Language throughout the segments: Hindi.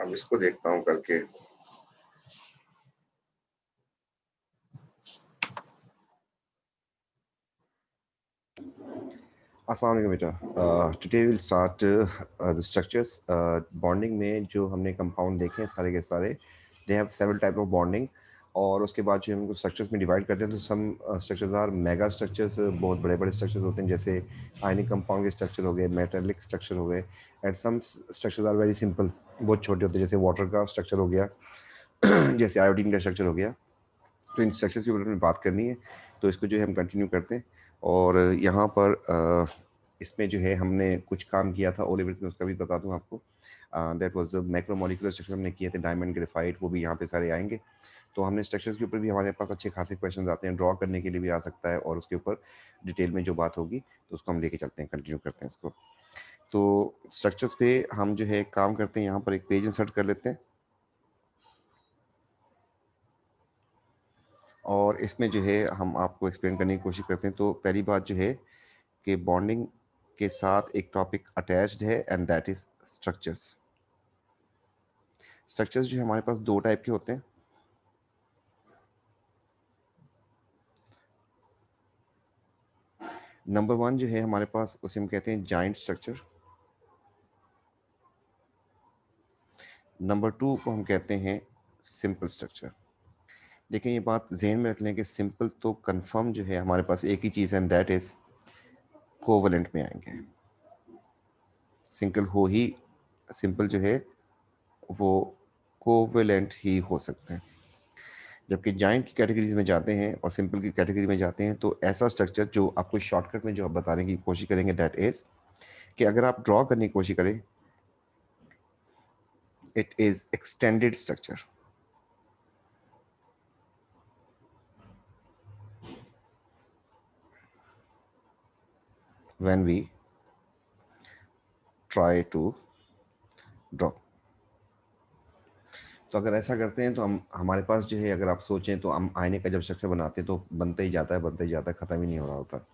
अब इसको देखता हूँ करके। अस्सलाम वालेकुम बेटा। Today will start the structures. Bonding में जो हमने कंपाउंड देखे हैं सारे के सारे, they have several type of bonding. और उसके बाद जो हम उनको स्ट्रक्चर्स में डिवाइड करते हैं तो सम स्ट्रक्चर्स आर मेगा स्ट्रक्चर्स, बहुत बड़े बड़े स्ट्रक्चर्स होते हैं, जैसे आयनिक कंपाउंड के स्ट्रक्चर हो गए, मेटालिक स्ट्रक्चर हो गए। And some structures are very simple, बहुत छोटे होते हैं, जैसे वाटर का स्ट्रक्चर हो गया जैसे आयोडीन का स्ट्रक्चर हो गया। तो इन स्ट्रक्चर्स के बारे में बात करनी है, तो इसको जो है हम कंटिन्यू करते हैं। और यहाँ पर इसमें जो है हमने कुछ काम किया था ओ लेवल्स में, उसका भी बता दूं आपको। दैट वाज मैक्रोमोलिकुलर स्ट्रक्चर हमने किए थे, डायमंड, ग्रेफाइट, वो भी यहाँ पे सारे आएंगे। तो हमने स्ट्रक्चर्स के ऊपर भी हमारे पास अच्छे खासे क्वेश्चन आते हैं, ड्रॉ करने के लिए भी आ सकता है, और उसके ऊपर डिटेल में जो बात होगी तो उसको हम लेके चलते हैं, कंटिन्यू करते हैं इसको। तो स्ट्रक्चर्स पे हम जो है काम करते हैं, यहाँ पर एक पेज इंसर्ट कर लेते हैं। और इसमें जो है हम आपको एक्सप्लेन करने की कोशिश करते हैं। तो पहली बात जो है कि बॉन्डिंग के साथ एक टॉपिक अटैच्ड है, and that is structures. Structures जो है हमारे पास दो टाइप के होते हैं। नंबर वन जो है हमारे पास, उसे हम कहते हैं जॉइंट स्ट्रक्चर। नंबर टू को हम कहते हैं सिंपल स्ट्रक्चर। देखिए ये बात ज़हन में रख लें कि सिंपल तो कंफर्म जो है हमारे पास एक ही चीज़ है, एंड दैट इज कोवलेंट में आएंगे। सिंगल हो ही, सिंपल जो है वो कोवेलेंट ही हो सकते हैं। जबकि जाइंट की कैटेगरीज में जाते हैं और सिंपल की कैटेगरी में जाते हैं, तो ऐसा स्ट्रक्चर जो आपको शॉर्टकट में जो आप बताने की कोशिश करेंगे, दैट इज कि अगर आप ड्रॉ करने की कोशिश करें, it is extended structure. When we try to draw, तो अगर ऐसा करते हैं तो हम, हमारे पास जो है, अगर आप सोचें तो हम आईने का जब स्ट्रक्चर बनाते हैं तो बनते ही जाता है, बनते ही जाता है, खत्म ही नहीं हो रहा होता।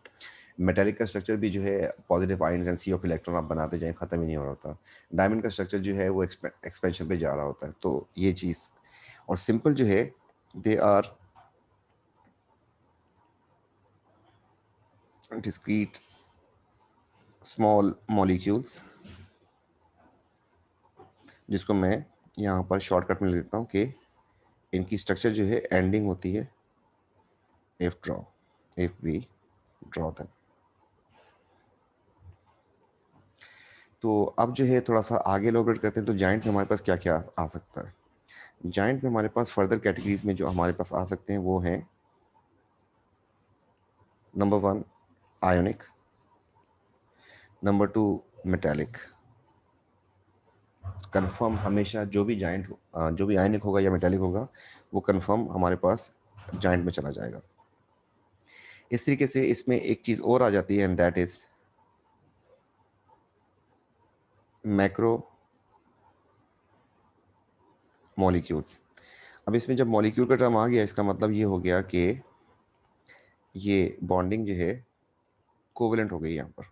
मेटेलिक का स्ट्रक्चर भी जो है positive ions and sea of electron आप बनाते जाएं, खत्म ही नहीं हो रहा होता। डायमंड का स्ट्रक्चर जो है वो एक्सपेंशन पे जा रहा होता है। तो ये चीज़, और सिंपल जो है, they are discrete small molecules, जिसको मैं यहाँ पर शॉर्टकट में लिखता हूँ कि इनकी स्ट्रक्चर जो है एंडिंग होती है if draw, if we draw them. तो अब जो है थोड़ा सा आगे एलोबरेट करते हैं, तो जाइंट में हमारे पास क्या क्या आ सकता है। जाइंट में हमारे पास फर्दर कैटेगरीज में जो हमारे पास आ सकते हैं वो हैं, number one ionic, number two metallic. Confirm हमेशा जो भी जाइंट, जो भी आयनिक होगा या मेटालिक होगा, वो कंफर्म हमारे पास जाइंट में चला जाएगा। इस तरीके से इसमें एक चीज़ और आ जाती है, and that is macro molecules. अब इसमें जब मॉलिक्यूल का टर्म आ गया, इसका मतलब ये हो गया कि ये बॉन्डिंग जो है कोवेलेंट हो गई यहाँ पर।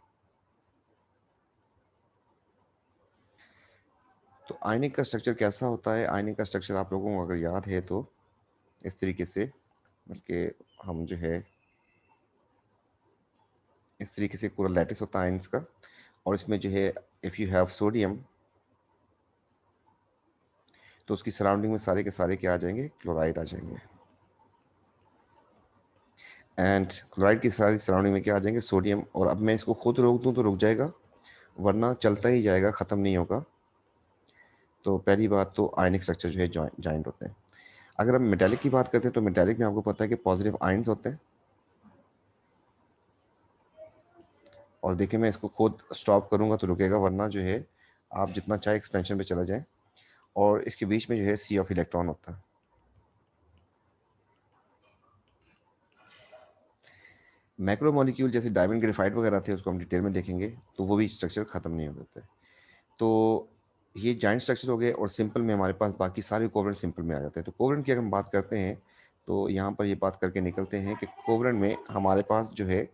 तो आयनिक का स्ट्रक्चर कैसा होता है, आयनिक का स्ट्रक्चर आप लोगों को अगर याद है तो इस तरीके से, बल्कि हम जो है इस तरीके से पूरा लैटिस होता है आयंस का, और इसमें जो है इफ़ यू हैव सोडियम, तो उसकी सराउंडिंग में सारे के सारे क्या आ जाएंगे, क्लोराइड आ जाएंगे। एंड क्लोराइड की सारी सराउंडिंग में क्या आ जाएंगे, सोडियम। और अब मैं इसको खुद रोक दूं तो रुक जाएगा, वरना चलता ही जाएगा, ख़त्म नहीं होगा। तो पहली बात तो आयनिक स्ट्रक्चर जो है जॉइंट होते हैं। अगर हम मेटालिक की बात करते हैं, तो मेटालिक में आपको पता है कि पॉजिटिव आयंस होते हैं। और देखिए मैं इसको खुद स्टॉप करूंगा तो रुकेगा, वरना जो है आप जितना चाहे एक्सपेंशन पे चला जाए। और इसके बीच में जो है सी ऑफ इलेक्ट्रॉन होता है। मैक्रो मॉलिक्यूल जैसे डायमंड, ग्रेफाइट वगैरह थे, उसको हम डिटेल में देखेंगे, तो वो भी स्ट्रक्चर खत्म नहीं होते। तो ये जॉइंट स्ट्रक्चर हो गए, और सिंपल में हमारे पास बाकी सारे कोवलेंट सिंपल में आ जाते हैं। तो कोवलेंट की अगर हम बात करते हैं, तो यहाँ पर ये बात करके निकलते हैं कि कोवलेंट में हमारे पास जो है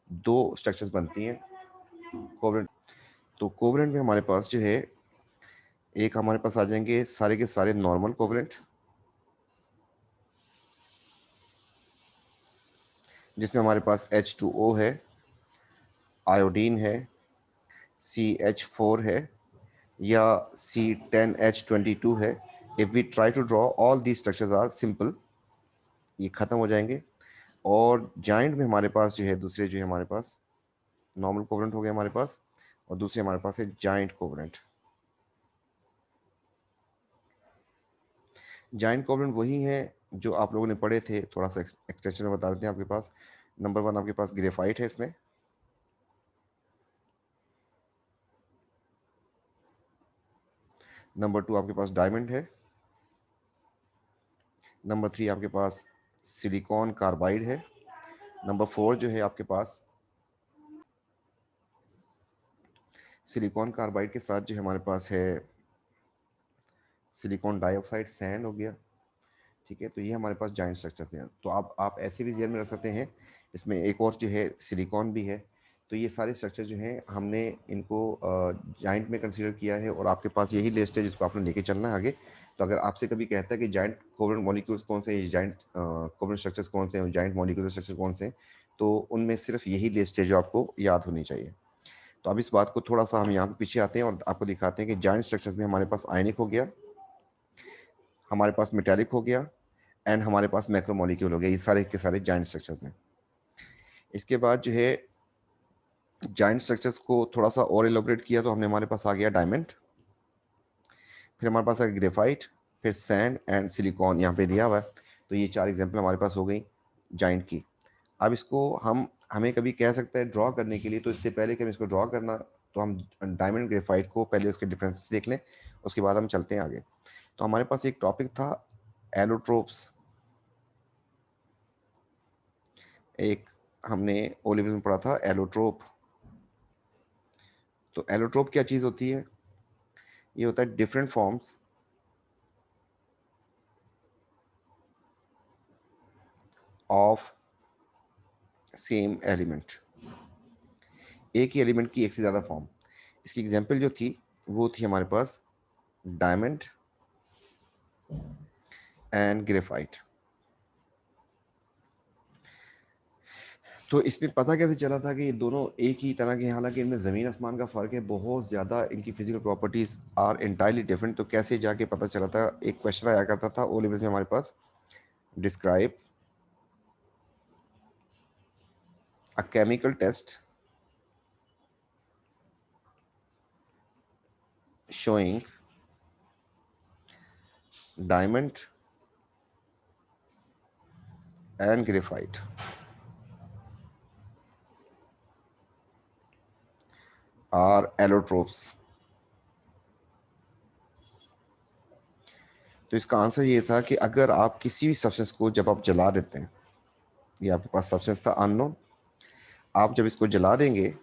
दो स्ट्रक्चर्स बनती हैं कोवलेंट। तो कोवलेंट में हमारे पास जो है एक हमारे पास आ जाएंगे सारे के सारे नॉर्मल कोवलेंट, जिसमें हमारे पास H2O है, आयोडीन है, CH4 है, या C10H22 है। If we try to draw all the structures are simple, ये खत्म हो जाएंगे। और जाइंट में हमारे पास जो है दूसरे जो है हमारे पास नॉर्मल कोवलेंट हो गए हमारे पास, और दूसरे हमारे पास है जाइंट कोवलेंट। जाइंट कोवलेंट वही है जो आप लोगों ने पढ़े थे, थोड़ा सा एक्सटेंशन में बता देते हैं आपके पास। नंबर 1 आपके पास ग्रेफाइट है इसमें, नंबर 2 आपके पास डायमंड है, नंबर 3 आपके पास सिलिकॉन कार्बाइड है, नंबर 4 जो है आपके पास सिलिकॉन कार्बाइड के साथ जो हमारे पास है सिलिकॉन डाइऑक्साइड सैंड हो गया। ठीक है, तो ये हमारे पास जाइंट स्ट्रक्चर्स हैं। तो आप ऐसे भी ध्यान में रख सकते हैं, इसमें एक और जो है सिलिकॉन भी है। तो ये सारे स्ट्रक्चर जो हैं हमने इनको जाइंट में कंसीडर किया है, और आपके पास यही लिस्ट है जिसको आपने लेके चलना है आगे। तो अगर आपसे कभी कहता है कि जाइंट कोवलेंट मॉलिक्यूल्स कौन से हैं, जाइंट कोवलेंट स्ट्रक्चर्स कौन से हैं, जाइंट मॉलिक्यूलर स्ट्रक्चर कौन से हैं, तो उनमें सिर्फ यही लिस्ट है जो आपको याद होनी चाहिए। तो अब इस बात को थोड़ा सा हम यहाँ पे पीछे आते हैं और आपको दिखाते हैं कि जाइंट स्ट्रक्चर्स में हमारे पास आयनिक हो गया, हमारे पास मेटालिक हो गया, एंड हमारे पास मैक्रोमोलिक्यूल हो गया। ये सारे के सारे जाइंट स्ट्रक्चर्स हैं। इसके बाद जो है जाइंट स्ट्रक्चर्स को थोड़ा सा और एलोबरेट किया तो हमने हमारे पास आ गया डायमंड, फिर हमारे पास आ गया ग्रेफाइट, फिर सैंड एंड सिलिकॉन यहाँ पे दिया हुआ है। तो ये 4 एग्जाम्पल हमारे पास हो गई जाइंट की। अब इसको हमें कभी कह सकते हैं ड्रॉ करने के लिए, तो इससे पहले कि हम इसको ड्रॉ करना, तो हम डायमंड ग्रेफाइट को पहले उसके डिफरेंसेस देख लें, उसके बाद हम चलते हैं आगे। तो हमारे पास एक टॉपिक था एलोट्रोप्स, एक हमने ओ लेवल में पढ़ा था एलोट्रोप। तो एलोट्रोप क्या चीज़ होती है? ये होता है different forms of same element, एक ही एलिमेंट की एक से ज़्यादा फॉर्म। इसकी एग्जांपल जो थी वो थी हमारे पास डायमंड एंड ग्रेफाइट। तो इसमें पता कैसे चला था कि ये दोनों एक ही तरह के हैं, हालांकि इनमें ज़मीन आसमान का फ़र्क है, बहुत ज़्यादा इनकी physical properties are entirely different. तो कैसे जाके पता चला था? एक क्वेश्चन आया करता था ओ लेवल्स में हमारे पास, describe a chemical test showing diamond and graphite are allotropes। तो इसका आंसर ये था कि अगर आप किसी भी सब्सटेंस को जब आप जला देते हैं, ये आपके पास सब्सटेंस था अननोन, आप जब इसको जला देंगे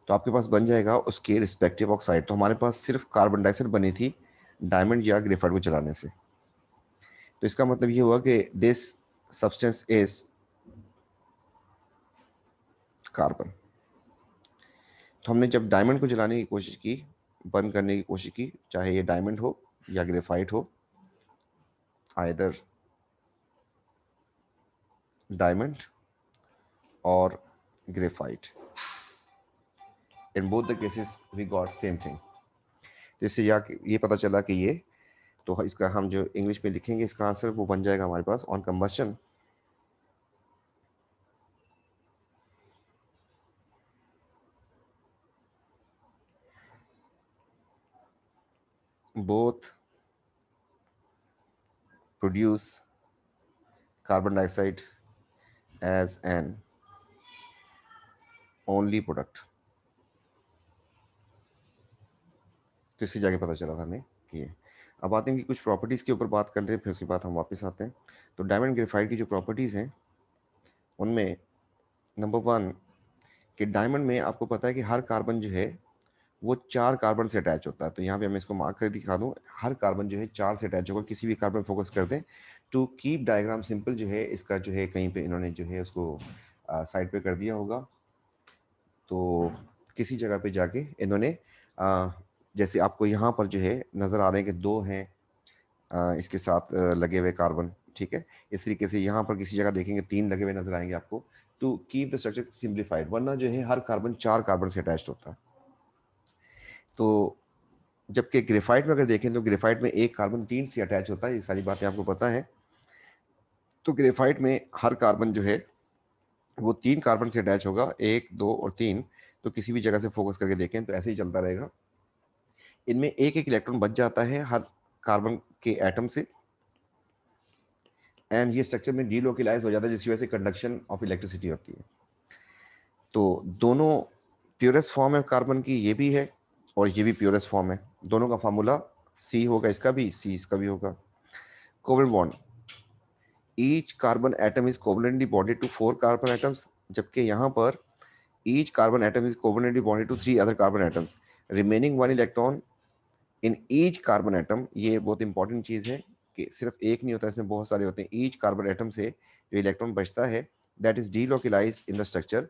तो आपके पास बन जाएगा उसके रिस्पेक्टिव ऑक्साइड। तो हमारे पास सिर्फ कार्बन डाइऑक्साइड बनी थी डायमंड या ग्रेफाइट को जलाने से। तो इसका मतलब ये हुआ कि दिस सब्सटेंस इज कार्बन। तो हमने जब डायमंड को जलाने की कोशिश की, बर्न करने की कोशिश की, चाहे ये डायमंड हो या ग्रेफाइट हो, आइदर डायमंड और graphite, in both the cases we got same thing. जैसे ये पता चला कि ये, तो इसका हम जो इंग्लिश में लिखेंगे इसका आंसर वो बन जाएगा हमारे पास, on combustion both produce carbon dioxide as an only product। तो इससे जाके पता चला था हमें कि ये। अब आते हैं कि कुछ प्रॉपर्टीज़ के ऊपर बात कर रहे हैं, फिर उसके बाद हम वापस आते हैं। तो डायमंड ग्रेफाइट की जो प्रॉपर्टीज़ हैं उनमें नंबर 1 कि डायमंड में आपको पता है कि हर कार्बन जो है वो 4 कार्बन से अटैच होता है। तो यहाँ पे मैं इसको मार्क कर दिखा दूँ, हर कार्बन जो है 4 से अटैच होगा। किसी भी कार्बन फोकस कर दें, टू कीप डायग्राम सिंपल जो है इसका जो है कहीं पे इन्होंने जो है उसको साइड पे कर दिया होगा। तो किसी जगह पे जाके इन्होंने जैसे आपको यहाँ पर जो है नज़र आ रहे हैं कि दो हैं इसके साथ लगे हुए कार्बन, ठीक है। इस तरीके से यहाँ पर किसी जगह देखेंगे तीन लगे हुए नजर आएंगे आपको। To keep the structure simplified, वरना जो है हर कार्बन चार कार्बन से अटैच्ड होता है। तो जबकि ग्रेफाइट में अगर देखें तो ग्रेफाइट में एक कार्बन तीन से अटैच होता है, ये सारी बातें आपको पता है। तो ग्रेफाइट में हर कार्बन जो है वो तीन कार्बन से अटैच होगा, एक दो और तीन। तो किसी भी जगह से फोकस करके देखें तो ऐसे ही चलता रहेगा। इनमें एक एक इलेक्ट्रॉन बच जाता है हर कार्बन के एटम से, एंड ये स्ट्रक्चर में डीलोकलाइज हो जाता है, जिसकी वजह से कंडक्शन ऑफ इलेक्ट्रिसिटी होती है। तो दोनों प्योरेस्ट फॉर्म है कार्बन की, ये भी है और ये भी प्योरेस्ट फॉर्म है। दोनों का फार्मूला सी होगा, इसका भी सी, इसका भी होगा। Covalent bond, each carbon atom is covalently bonded to four carbon atoms, जबकि यहाँ पर each carbon atom is covalently bonded to three other carbon atoms, remaining one electron in each carbon atom. ये बहुत इंपॉर्टेंट चीज़ है कि सिर्फ एक नहीं होता, इसमें बहुत सारे होते हैं। ईच कार्बन एटम से जो इलेक्ट्रॉन बचता है that is delocalize in the structure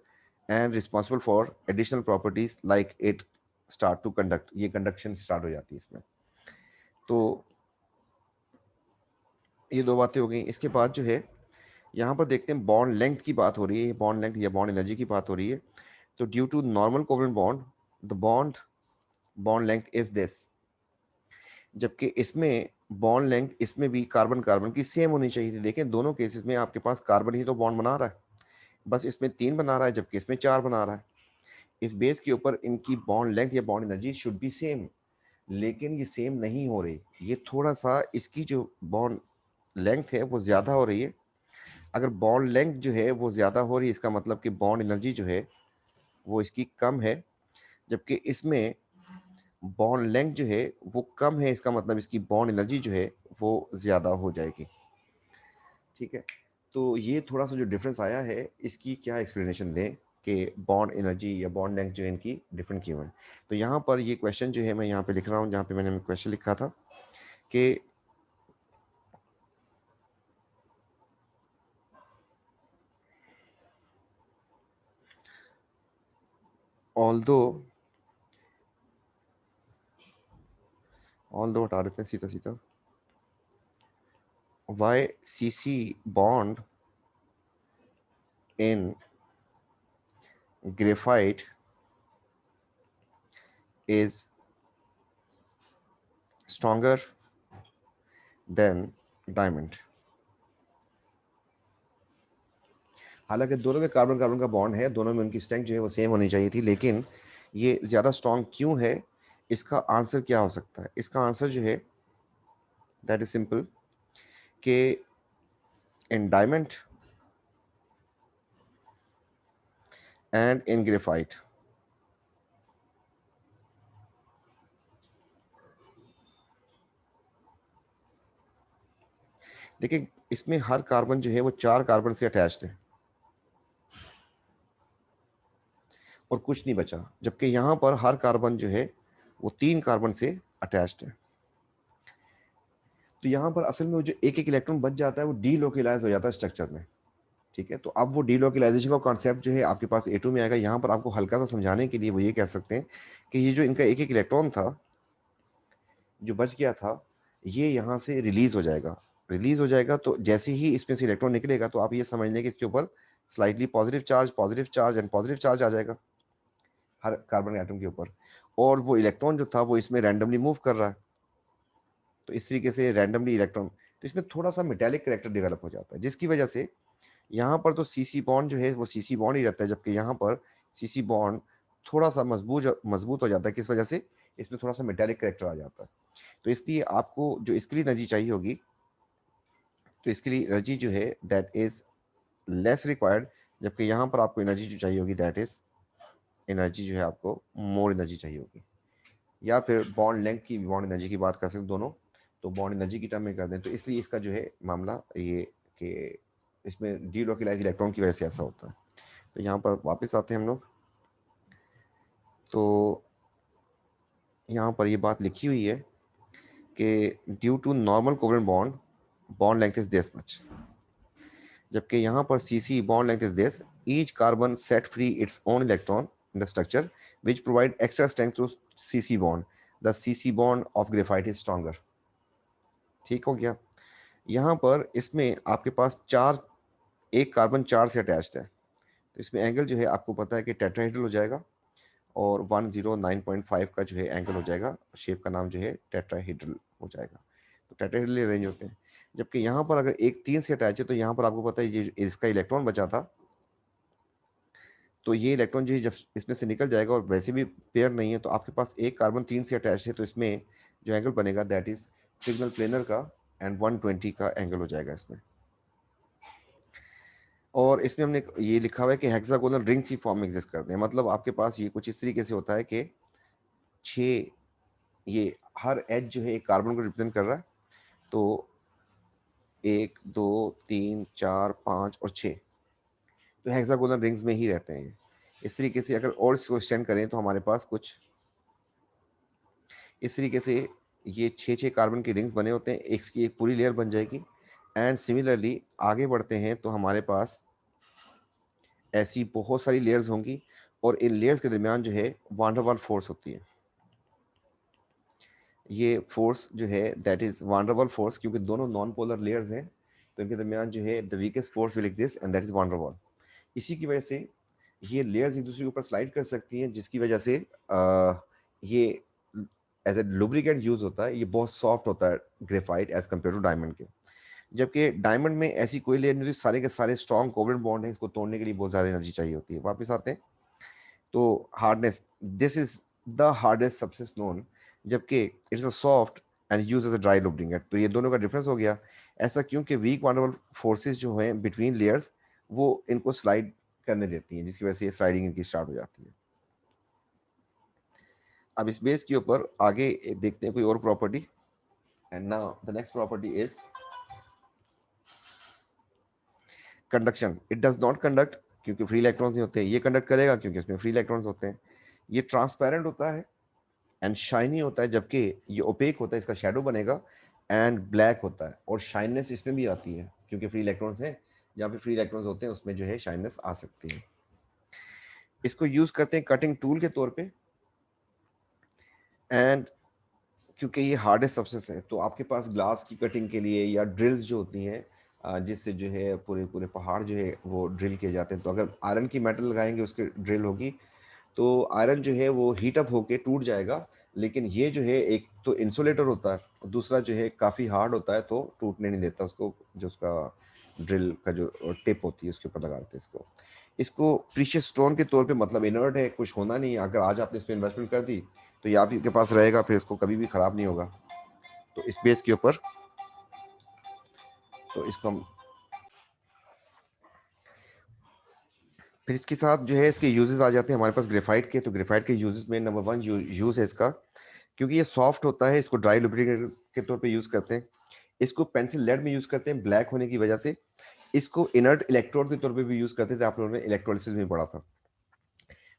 and responsible for additional properties like it start to conduct, ये कंडक्शन स्टार्ट हो जाती है इसमें। तो ये दो बातें हो गई। इसके बाद जो है यहाँ पर देखते हैं बॉन्ड लेंथ की बात हो रही है, बॉन्ड लेंथ या बॉन्ड एनर्जी की बात हो रही है। तो due to normal covalent bond the bond length is this, जबकि इसमें बॉन्ड लेंथ इसमें भी कार्बन कार्बन की सेम होनी चाहिए थी। देखें दोनों केसेस में आपके पास कार्बन ही तो बॉन्ड बना रहा है, बस इसमें तीन बना रहा है जबकि इसमें चार बना रहा है। इस बेस के ऊपर इनकी बॉन्ड लेंथ या bond energy should be same, लेकिन ये सेम नहीं हो रही। ये थोड़ा सा इसकी जो बॉन्ड लेंथ है वो ज़्यादा हो रही है। अगर बॉन्ड लेंथ जो है वो ज़्यादा हो रही है, इसका मतलब कि बॉन्ड एनर्जी जो है वो इसकी कम है, जबकि इसमें बॉन्ड लेंथ जो है वो कम है, इसका मतलब इसकी बॉन्ड एनर्जी जो है वो ज़्यादा हो जाएगी, ठीक है। तो ये थोड़ा सा जो डिफरेंस आया है, इसकी क्या एक्सप्लेनेशन दें कि बॉन्ड एनर्जी या बॉन्ड लेंथ जो है इनकी डिफरेंट क्यों है। तो यहाँ पर ये क्वेश्चन जो है मैं यहाँ पे लिख रहा हूँ, जहाँ पे मैंने क्वेश्चन लिखा था कि ऑल्दो हटा देते हैं सीधा सीधा, why C C bond in graphite is stronger than diamond। हालांकि दोनों में कार्बन कार्बन का बॉन्ड है, दोनों में उनकी स्ट्रेंथ जो है वो सेम होनी चाहिए थी, लेकिन ये ज़्यादा स्ट्रांग क्यों है, इसका आंसर क्या हो सकता है। इसका आंसर जो है दैट इज सिंपल कि in diamond and in graphite देखिए इसमें हर कार्बन जो है वो चार कार्बन से अटैच्ड है और कुछ नहीं बचा, जबकि यहाँ पर हर कार्बन जो है वो तीन कार्बन से अटैच्ड है। तो यहाँ पर असल में वो जो एक एक इलेक्ट्रॉन बच जाता है वो डीलोकलाइज हो जाता है स्ट्रक्चर में, ठीक है। तो अब वो डीलोकलाइजेशन का कॉन्सेप्ट जो है आपके पास A2 में आएगा। यहाँ पर आपको हल्का सा समझाने के लिए वो ये कह सकते हैं कि ये जो इनका एक एक इलेक्ट्रॉन था जो बच गया था, ये यहाँ से रिलीज हो जाएगा। रिलीज हो जाएगा तो जैसे ही इसमें से इलेक्ट्रॉन निकलेगा तो आप ये समझ लें कि इसके ऊपर slightly positive charge and positive charge आ जाएगा हर कार्बन एटम के ऊपर, और वो इलेक्ट्रॉन जो था वो इसमें रैंडमली मूव कर रहा है। तो इस तरीके से रैंडमली इलेक्ट्रॉन, तो इसमें थोड़ा सा मेटेलिक करेक्टर डेवलप हो जाता है, जिसकी वजह से यहाँ पर तो सीसी बॉन्ड जो है वो सीसी बॉन्ड ही रहता है, जबकि यहाँ पर सीसी बॉन्ड थोड़ा सा मजबूत हो जाता है। किस वजह से, इसमें थोड़ा सा मेटेलिक करेक्टर आ जाता है। तो इसलिए आपको जो इसके लिए एनर्जी चाहिए होगी, तो इसके लिए एनर्जी जो है दैट इज लेस रिक्वायर्ड, जबकि यहाँ पर आपको एनर्जी जो चाहिए होगी दैट इज एनर्जी जो है आपको मोर एनर्जी चाहिए होगी। या फिर बॉन्ड लेंथ की बॉन्ड एनर्जी की बात कर सकते हैं दोनों, तो बॉन्ड एनर्जी की टर्म में कर दें। तो इसलिए इसका जो है मामला ये कि इसमें डीलोकलाइज इलेक्ट्रॉन की वजह से ऐसा होता है। तो यहाँ पर वापस आते हैं हम लोग। तो यहाँ पर ये बात लिखी हुई है कि due to normal covalent bond bond length is this much, जबकि यहाँ पर C C bond length is this, each carbon set free its own electron in the structure which provide extra strength to C C bond. The CC bond of graphite is stronger. ठीक हो गया। यहाँ पर इसमें आपके पास चार, एक कार्बन चार से अटैच्ड है, तो इसमें एंगल जो है आपको पता है कि टेट्राहेड्रल हो जाएगा, और 109.5 का जो है एंगल हो जाएगा, शेप का नाम जो है टेट्राहेड्रल हो जाएगा। तो टेट्राहेड्रल अरेंज होते हैं। जबकि यहाँ पर अगर एक तीन से अटैच है, तो यहाँ पर आपको पता है ये इसका इलेक्ट्रॉन बचा था, तो ये इलेक्ट्रॉन जो है जब इसमें से निकल जाएगा, और वैसे भी पेयर नहीं है, तो आपके पास एक कार्बन तीन से अटैच है, तो इसमें जो एंगल बनेगा दैट इज सिग्नल प्लेनर का, एंड 120 का एंगल हो जाएगा इसमें। और इसमें हमने ये लिखा हुआ है कि हेक्सागोनल रिंग्स की फॉर्म में एग्जिस्ट करते हैं। मतलब आपके पास ये कुछ इस तरीके से होता है कि 6, ये हर एज जो है एक कार्बन को रिप्रेजेंट कर रहा है, तो 1 2 3 4 5 और 6, तो हेक्सागोनल रिंग्स में ही रहते हैं। इस तरीके से अगर और इसको एक्सटेंड करें तो हमारे पास कुछ इस तरीके से ये 6 कार्बन की रिंग्स बने होते हैं, एक की एक पूरी लेयर बन जाएगी। एंड सिमिलरली आगे बढ़ते हैं तो हमारे पास ऐसी बहुत सारी लेयर्स होंगी, और इन लेयर्स के दरमियान जो है वान डेर वाल फोर्स होती है। ये फोर्स जो है दैट इज वान डेर वाल फोर्स, क्योंकि दोनों नॉन पोलर लेयर्स हैं, तो इनके दरमियान जो है the weakest force will exist, and that is van der वाल। इसी की वजह से ये लेयर्स एक दूसरे के ऊपर स्लाइड कर सकती हैं, जिसकी वजह से ये एज ए लुब्रिकेंट यूज होता है। ये बहुत सॉफ्ट होता है graphite as compare to diamond के। जबकि डायमंड में ऐसी कोई लेयर नहीं, सारे के सारे स्ट्रॉन्ग कोवलेंट बॉन्ड है, इसको तोड़ने के लिए बहुत ज़्यादा एनर्जी चाहिए होती है। वापस आते हैं तो hardness, this is the hardest substance known, जबकि it's a soft and use as a dry lubricant. तो ये दोनों का डिफरेंस हो गया। ऐसा क्योंकि वीक वांडरबल फोर्सेस जो हैं बिटवीन लेयर्स, वो इनको स्लाइड करने देती हैं, जिसकी वजह से ये स्लाइडिंग इनकी स्टार्ट हो जाती है। अब इस बेस के ऊपर आगे देखते हैं कोई और property, and now the next property is conduction. It does not conduct क्योंकि फ्री इलेक्ट्रॉन्स नहीं होते। ये कंडक्ट करेगा क्योंकि इसमें फ्री इलेक्ट्रॉन्स होते हैं। ये ट्रांसपेरेंट होता है एंड शाइनी होता है, जबकि ये ओपेक होता है, इसका शेडो बनेगा, एंड ब्लैक होता है। और शाइननेस इसमें भी आती है क्योंकि फ्री इलेक्ट्रॉन्स हैं, जहाँ पे फ्री इलेक्ट्रॉन्स होते हैं उसमें जो है शाइननेस आ सकती है। इसको यूज करते हैं कटिंग टूल के तौर पे, एंड क्योंकि ये हार्डेस्ट सबसेंस है, तो आपके पास ग्लास की कटिंग के लिए या ड्रिल्स जो होती हैं, जिससे जो है पूरे पूरे पहाड़ जो है वो ड्रिल किए जाते हैं, तो अगर आयरन की मेटल लगाएंगे उसके ड्रिल होगी, तो आयरन जो है वो हीट अप होके टूट जाएगा। लेकिन ये जो है एक तो इंसुलेटर होता है, और दूसरा जो है काफ़ी हार्ड होता है, तो टूटने नहीं देता उसको। जो उसका ड्रिल का जो टिप होती है उसके ऊपर लगाते हैं इसको। इसको प्रीशियस स्टोन के तौर पे, मतलब इनर्ट है, कुछ होना नहीं है। अगर आज आपने इस पर इन्वेस्टमेंट कर दी तो ये आपके पास रहेगा, फिर इसको कभी भी ख़राब नहीं होगा। तो इस बेस के ऊपर तो इसको हम फिर इसके साथ जो है इसके यूजेस आ जाते हैं हमारे पास ग्रेफाइट के। तो ग्रेफाइट के यूजेस में नंबर 1 यूज है इसका, क्योंकि ये सॉफ्ट होता है, इसको ड्राई लुब्रिकेंट के तौर पे यूज करते हैं। इसको पेंसिल लेड में यूज करते हैं ब्लैक होने की वजह से। इसको इनर्ट इलेक्ट्रोड के तौर पे भी यूज करते थे, आप लोगों ने इलेक्ट्रोलिसिस में पढ़ा था।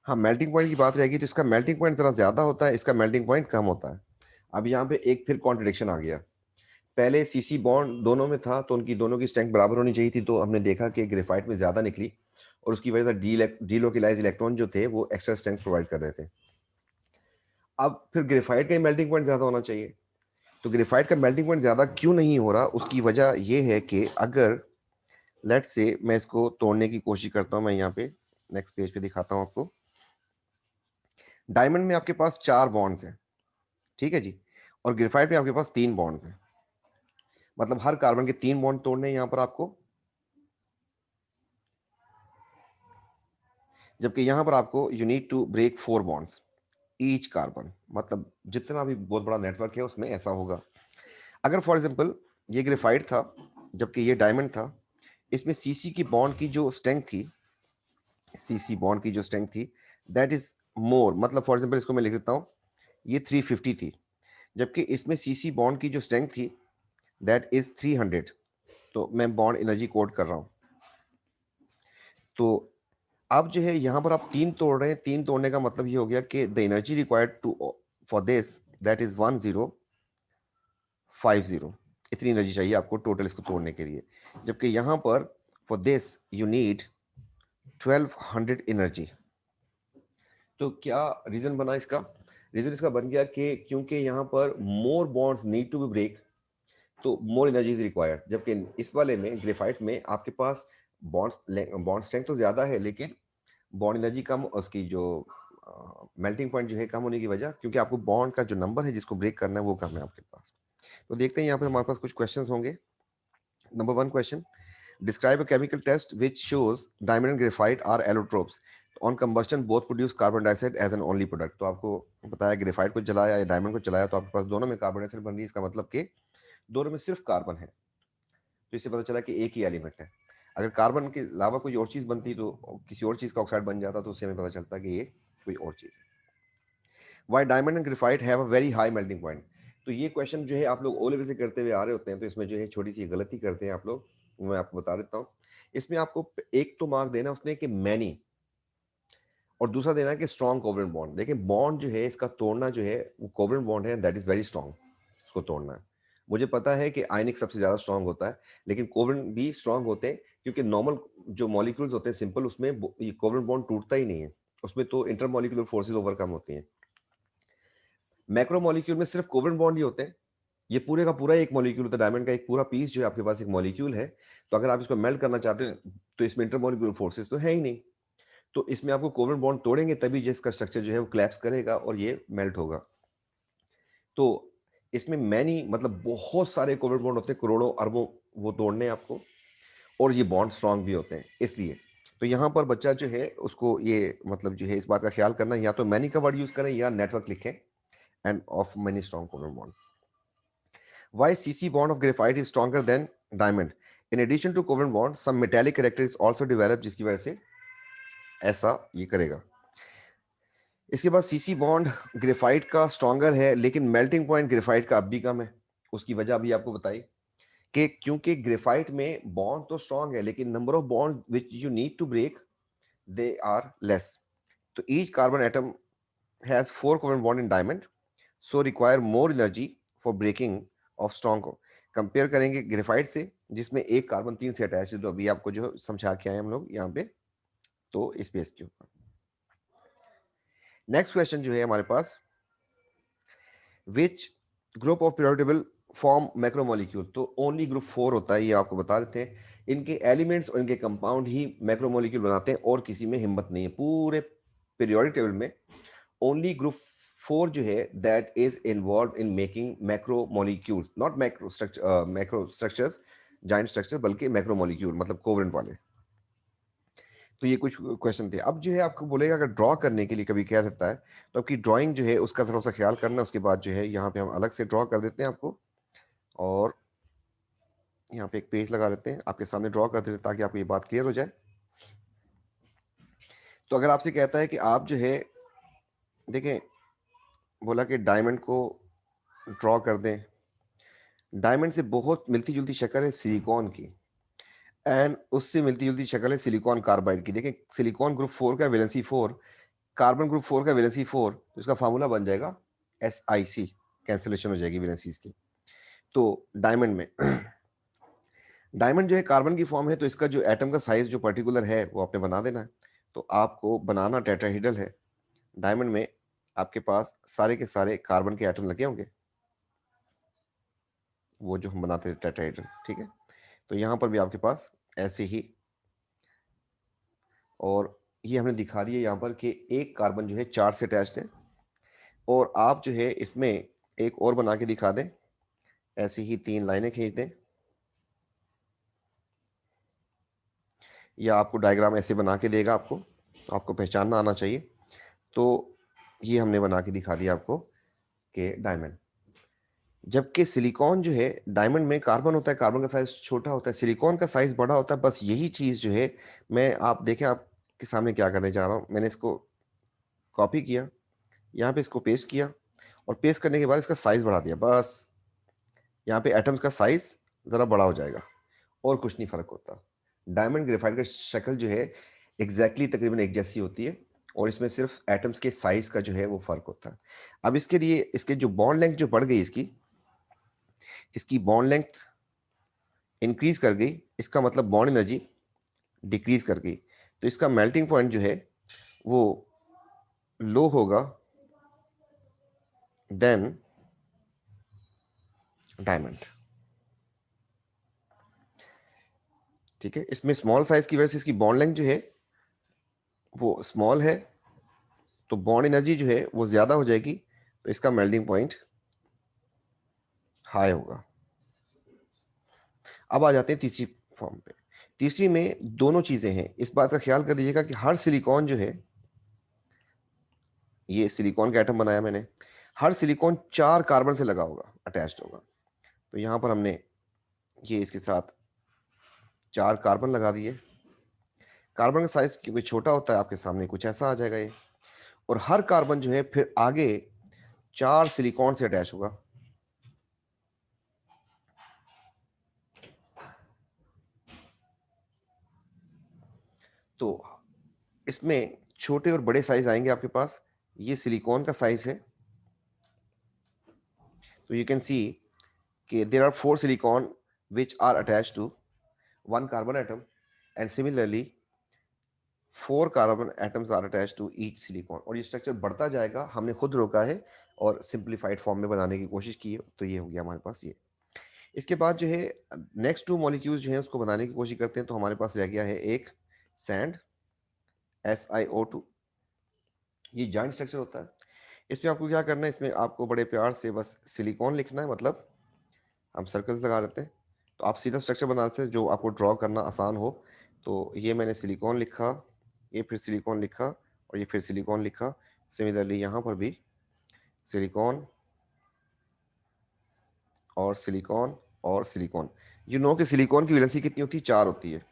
हाँ, मेल्टिंग पॉइंट की बात रहेगी तो इसका मेल्टिंग पॉइंट थोड़ा ज्यादा होता है, इसका मेल्टिंग पॉइंट कम होता है। अब यहाँ पे एक फिर कॉन्ट्रडिक्शन आ गया। पहले सीसी बॉन्ड दोनों में था, तो उनकी दोनों की स्ट्रेंथ बराबर होनी चाहिए थी, तो हमने देखा कि ग्रेफाइट में ज्यादा निकली, और उसकी वजह से डीलोकलाइज इलेक्ट्रॉन जो थे वो एक्स्ट्रा स्ट्रेंथ प्रोवाइड कर रहे थे। अब फिर ग्रेफाइट का मेल्टिंग पॉइंट ज्यादा होना चाहिए। तो ग्रेफाइट का मेल्टिंग पॉइंट ज्यादा क्यों नहीं हो रहा, उसकी वजह यह है कि अगर लेट से मैं इसको तोड़ने की कोशिश करता हूं, मैं यहाँ पे नेक्स्ट पेज पे दिखाता हूं आपको। डायमंड में आपके पास 4 बॉन्ड्स हैं, ठीक है जी, और ग्रेफाइट में आपके पास 3 बॉन्ड्स हैं। मतलब हर कार्बन के 3 बॉन्ड तोड़ने हैं यहाँ पर आपको, जबकि यहाँ पर आपको you need to break 4 bonds each carbon. मतलब जितना भी बहुत बड़ा नेटवर्क है उसमें ऐसा होगा। अगर फॉर एग्जांपल ये ग्रेफाइट था जबकि ये डायमंड था, इसमें सीसी की बॉन्ड की जो स्ट्रेंथ थी, सीसी बॉन्ड की जो स्ट्रेंथ थी दैट इज मोर। मतलब फॉर एग्जांपल इसको मैं लिख देता हूँ, ये 350 थी, जबकि इसमें सीसी बॉन्ड की जो स्ट्रेंथ थी दैट इज 300। तो मैं बॉन्ड एनर्जी कोड कर रहा हूँ। तो अब जो है यहाँ पर आप 3 तोड़ रहे हैं, 3 तोड़ने का मतलब ये हो गया कि the energy required to for this that is 1050। इतनी एनर्जी चाहिए आपको टोटल इसको तोड़ने के लिए। जबकि यहाँ पर for this you need 1200 energy. तो क्या रीजन बना इसका? रीजन इसका बन गया कि क्योंकि यहाँ पर more bonds need to be break, तो मोर एनर्जी इज रिक्वायर्ड, जबकि इस वाले में ग्रेफाइट में आपके पास बॉन्ड स्ट्रेंथ तो ज्यादा है, लेकिन बॉन्ड एनर्जी कम, उसकी जो मेल्टिंग पॉइंट जो है कम होने की वजह, क्योंकि आपको बॉन्ड का जो नंबर है जिसको ब्रेक करना है वो कम है आपके पास। तो देखते हैं यहाँ पर हमारे पास कुछ क्वेश्चंस होंगे। Number 1 question, describe a chemical test which shows diamond and graphite are allotropes on combustion both produce carbon dioxide as an only product. तो आपको बताया ग्रेफाइट को जलाया या डायमंड को जलाया तो आपके पास दोनों में कार्बन डाइऑक्साइड बन रही है, इसका मतलब कि दोनों में सिर्फ कार्बन है, तो इससे पता चला कि एक ही एलिमेंट है। अगर कार्बन के अलावा कोई और चीज बनती तो किसी और चीज का ऑक्साइड बन जाता, तो उससे हमें पता चलता कि ये कोई और चीज है। Why diamond and graphite have a very high melting point. तो ये क्वेश्चन जो है आप लोग ओ लेवल से करते हुए आ रहे होते हैं, तो इसमें जो है छोटी सी गलती करते हैं आप लोग, मैं आपको बता देता हूँ। इसमें आपको एक तो मार्क देना उसने कि मैनी, और दूसरा देना है कि स्ट्रॉन्ग कोवलेंट बॉन्ड। देखिए बॉन्ड जो है इसका तोड़ना जो है वो कोवलेंट बॉन्ड है, दैट इज वेरी स्ट्रॉन्ग, उसको तोड़ना है। मुझे पता है कि आयनिक सबसे ज्यादा स्ट्रॉन्ग होता है, लेकिन कोवलेंट भी स्ट्रॉन्ग होते हैं, क्योंकि नॉर्मल जो मॉलिक्यूल्स होते हैं सिंपल, उसमें कोवलेंट बॉन्ड टूटता ही नहीं है, उसमें तो इंटरमॉलिक्यूलर फोर्सेस ओवरकम होती हैं। मैक्रो मॉलिक्यूल में सिर्फ कोवलेंट बॉन्ड ही होते हैं, ये पूरे का पूरा एक मॉलिक्यूल होता है, डायमंड का एक पूरा पीस जो है आपके पास एक मॉलिक्यूल है। तो अगर आप इसको मेल्ट करना चाहते हैं तो इसमें इंटरमॉलिक्यूलर फोर्सेस तो है ही नहीं, तो इसमें आपको कोवलेंट बॉन्ड तोड़ेंगे तभी जिसका स्ट्रक्चर जो है वो क्लैप्स करेगा और ये मेल्ट होगा। तो इसमें मैनी मतलब बहुत सारे कोवलेंट बॉन्ड होते हैं, करोड़ों अरबों वो तोड़ने हैं आपको, और ये बॉन्ड स्ट्रांग भी होते हैं इसलिए। तो यहाँ पर बच्चा जो है उसको ये मतलब जो है इस बात का ख्याल करना, या तो मैनी का वर्ड यूज करें या नेटवर्क लिखें, end of many strong covalent bond. Why CC bond of graphite is stronger than diamond? In addition to covalent bond, some metallic character is also developed, जिसकी वजह से ऐसा ये करेगा। इसके बाद सीसी बॉन्ड ग्रेफाइट का स्ट्रॉन्गर है, लेकिन मेल्टिंग पॉइंट ग्रेफाइट का अब भी कम है। उसकी वजह भी आपको बताई कि क्योंकि ग्रेफाइट में बॉन्ड तो स्ट्रॉन्ग है, लेकिन number of bond which you need to break they are less. तो each carbon atom has 4 covalent bond in diamond, so require more energy for breaking of strong. Compare करेंगे ग्रेफाइट से जिसमें एक कार्बन 3 से अटैच है, तो अभी आपको जो समझा के आए हम लोग यहाँ पे, तो इस बेस के ऊपर। नेक्स्ट क्वेश्चन जो है हमारे पास, which group of periodic table form macromolecule. तो ओनली ग्रुप 4 होता है, ये आपको बता देते हैं। इनके एलिमेंट्स और इनके कंपाउंड ही मैक्रोमोलिक्यूल बनाते हैं, और किसी में हिम्मत नहीं है पूरे पीरियोडिक टेबल में। ओनली ग्रुप 4 जो है that is involve in making macromolecules, not macro structures, giant structure, बल्कि मैक्रोमोलिक्यूल मतलब कोवेलेंट वाले। तो ये कुछ क्वेश्चन थे। अब जो है आपको बोलेगा अगर ड्रॉ करने के लिए कभी क्या रहता है, तो आपकी ड्राइंग जो है उसका थोड़ा सा ख्याल करना। उसके बाद जो है यहाँ पे हम अलग से ड्रॉ कर देते हैं आपको, और यहाँ पे एक पेज लगा देते हैं, आपके सामने ड्रॉ कर देते हैं ताकि आपको ये बात क्लियर हो जाए। तो अगर आपसे कहता है कि आप जो है देखें, बोला कि डायमंड को ड्रॉ कर दें, डायमंड से बहुत मिलती जुलती शक्ल है सिलिकॉन की, एंड उससे मिलती जुलती शक्ल है सिलिकॉन कार्बाइड की। देखें सिलिकॉन ग्रुप 4 का वैलेंसी 4, कार्बन ग्रुप 4 का वैलेंसी 4, तो इसका फार्मूला बन जाएगा SiC, कैंसिलेशन हो जाएगी वैलेंसीज की। तो डायमंड में डायमंड जो है कार्बन की फॉर्म है, तो इसका जो एटम का साइज जो पर्टिकुलर है वो आपने बना देना है। तो आपको बनाना टेट्राहेड्रल है। डायमंड में आपके पास सारे के सारे कार्बन के एटम लगे होंगे, वो जो हम बनाते हैं टेट्राहेड्रल, ठीक है। तो यहाँ पर भी आपके पास ऐसे ही, और ये हमने दिखा दिया यहाँ पर कि एक कार्बन जो है 4 से अटैच्ड है, और आप जो है इसमें एक और बना के दिखा दें, ऐसी ही 3 लाइनें खींच दें, या आपको डायग्राम ऐसे बना के देगा आपको, तो आपको पहचानना आना चाहिए। तो ये हमने बना के दिखा दिया आपको कि डायमंड, जबकि सिलिकॉन जो है, डायमंड में कार्बन होता है, कार्बन का साइज छोटा होता है, सिलिकॉन का साइज बड़ा होता है। बस यही चीज जो है, मैं आप देखें आपके सामने क्या करने जा रहा हूं, मैंने इसको कॉपी किया, यहाँ पे इसको पेस्ट किया, और पेस्ट करने के बाद इसका साइज बढ़ा दिया, बस यहाँ पे एटम्स का साइज जरा बड़ा हो जाएगा, और कुछ नहीं फर्क होता। डायमंड ग्रेफाइट का शक्ल जो है एग्जैक्टली तकरीबन एक जैसी होती है, और इसमें सिर्फ एटम्स के साइज का जो है वो फर्क होता है। अब इसके लिए इसके जो बॉन्ड लेंथ जो बढ़ गई, इसकी इसकी बॉन्ड लेंथ इंक्रीज कर गई, इसका मतलब बॉन्ड एनर्जी डिक्रीज कर गई, तो इसका मेल्टिंग पॉइंट जो है वो लो होगा, देन डायमंड। ठीक है, इसमें स्मॉल साइज की वजह से इसकी बॉन्ड लेंथ जो है वो स्मॉल है, तो बॉन्ड एनर्जी जो है वो ज्यादा हो जाएगी, तो इसका मेल्टिंग पॉइंट हाई होगा। अब आ जाते हैं तीसरी फॉर्म पे। तीसरी में दोनों चीजें हैं, इस बात का ख्याल कर लीजिएगा कि हर सिलिकॉन जो है, ये सिलिकॉन का एटम बनाया मैंने, हर सिलिकॉन 4 कार्बन से लगा होगा, अटैच्ड होगा। तो यहां पर हमने ये इसके साथ 4 कार्बन लगा दिए। कार्बन का साइज क्योंकि छोटा होता है, आपके सामने कुछ ऐसा आ जाएगा ये। और हर कार्बन जो है फिर आगे 4 सिलिकॉन से अटैच होगा। तो इसमें छोटे और बड़े साइज आएंगे आपके पास। ये सिलिकॉन का साइज है, तो यू कैन सी कि there are 4 silicon which are attached to one carbon atom, and similarly 4 carbon atoms are attached to each silicon. और ये स्ट्रक्चर बढ़ता जाएगा, हमने खुद रोका है और सिंप्लीफाइड फॉर्म में बनाने की कोशिश की है, तो ये हो गया हमारे पास ये। इसके बाद जो है नेक्स्ट 2 मॉलिक्यूल्स जो है उसको बनाने की कोशिश करते हैं, तो हमारे पास रह गया है एक सैंड, SiO2। ये जॉइंट स्ट्रक्चर होता है। इसमें आपको क्या करना है, इसमें आपको बड़े प्यार से बस सिलिकॉन लिखना है, मतलब हम सर्कल्स लगा देते हैं, तो आप सीधा स्ट्रक्चर बना देते हैं जो आपको ड्रॉ करना आसान हो। तो ये मैंने सिलिकॉन लिखा, ये फिर सिलिकॉन लिखा, और ये फिर सिलिकॉन लिखा। सिमिलरली यहाँ पर भी सिलिकॉन और सिलिकॉन और सिलिकॉन। यू नो कि सिलिकॉन की वैलेंसी कितनी होती है, 4 होती है।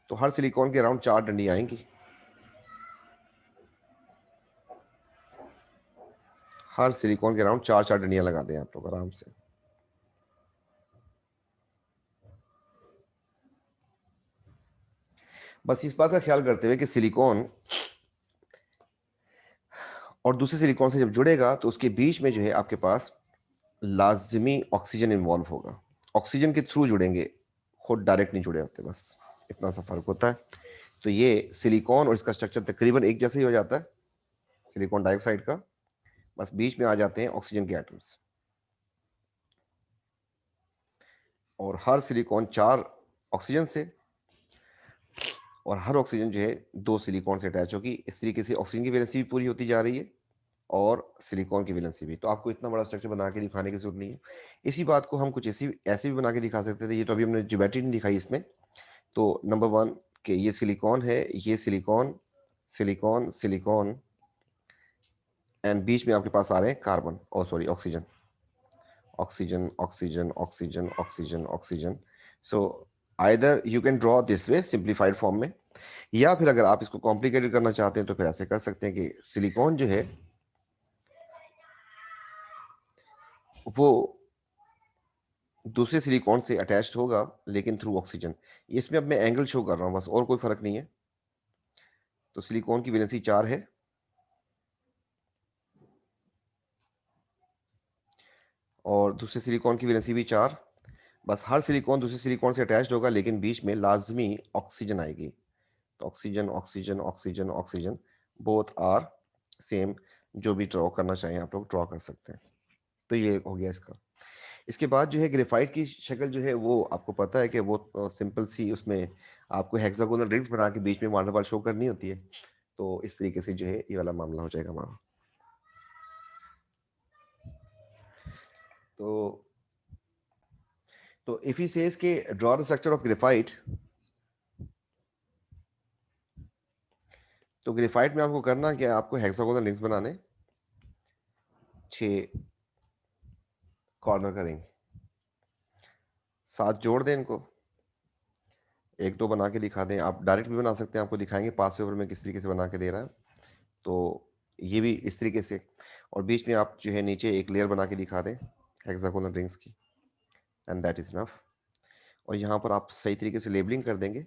तो हर सिलिकॉन के अराउंड 4 डंडी आएंगी। हर सिलिकॉन के अराउंड 4 डंडियां लगा दें आप लोग आराम से। बस इस बात का ख्याल करते हुए कि सिलिकॉन और दूसरे सिलिकॉन से जब जुड़ेगा तो उसके बीच में जो है आपके पास लाजमी ऑक्सीजन इन्वॉल्व होगा। ऑक्सीजन के थ्रू जुड़ेंगे, खुद डायरेक्ट नहीं जुड़े होते, बस इतना सा फर्क होता है। तो ये सिलिकॉन और इसका स्ट्रक्चर तकरीबन एक जैसा ही हो जाता है, सिलिकॉन डाइऑक्साइड का, बस बीच में आ जाते हैं ऑक्सीजन के एटम्स। और हर सिलिकॉन 4 ऑक्सीजन से, और हर ऑक्सीजन जो है 2 सिलिकॉन से अटैच होगी। इस तरीके से ऑक्सीजन की वैलेंसी भी पूरी होती जा रही है और सिलिकॉन की वैलेंसी भी। तो आपको इतना बड़ा स्ट्रक्चर बना के दिखाने की जरूरत नहीं है। इसी बात को हम कुछ ऐसी ऐसे भी बना के दिखा सकते थे, ये तो अभी हमने ज्योमेट्री नहीं दिखाई इसमें। तो नंबर 1 के ये सिलिकॉन है, ये सिलिकॉन, सिलिकॉन, सिलिकॉन, एंड बीच में आपके पास आ रहे हैं कार्बन, और sorry oxygen, oxygen, oxygen, oxygen, oxygen, oxygen. So either you can draw this way simplified form में, या फिर अगर आप इसको कॉम्प्लिकेटेड करना चाहते हैं तो फिर ऐसे कर सकते हैं कि सिलिकॉन जो है वो दूसरे सिलिकॉन से अटैच्ड होगा लेकिन थ्रू ऑक्सीजन। इसमें अब मैं एंगल शो कर रहा हूँ बस, और कोई फर्क नहीं है। तो सिलिकॉन की वैलेंसी 4 है, और दूसरे सिलिकॉन की वैलेंसी भी 4। बस हर सिलिकॉन दूसरे सिलिकॉन से अटैच्ड होगा लेकिन बीच में लाजमी ऑक्सीजन आएगी। तो oxygen, oxygen, oxygen, oxygen, both are same. जो भी ड्रॉ करना चाहें आप लोग ड्रॉ कर सकते हैं। तो ये हो गया इसका। इसके बाद जो है ग्रेफाइट की शक्ल जो है वो आपको पता है कि वो सिंपल सी, उसमें आपको हेक्सागोनल रिंग्स बना के बीच में वाटर बॉल शो करनी होती है। तो इस तरीके से जो है ये वाला मामला हो जाएगा हमारा। तो इफ ही सेज के draw the structure of graphite, तो ग्रेफाइट में आपको करना क्या है, आपको हेक्सागोनल रिंग्स बनाने, 6 कॉर्नर का रिंग, साथ जोड़ दें इनको, एक दो बना के दिखा दें। आप डायरेक्ट भी बना सकते हैं, आपको दिखाएंगे पास पेपर में किस तरीके से बना के दे रहा है। तो ये भी इस तरीके से, और बीच में आप जो है नीचे एक लेयर बना के दिखा दें हेक्सागोनल रिंग्स की, एंड दैट इज इनफ। और यहाँ पर आप सही तरीके से लेबलिंग कर देंगे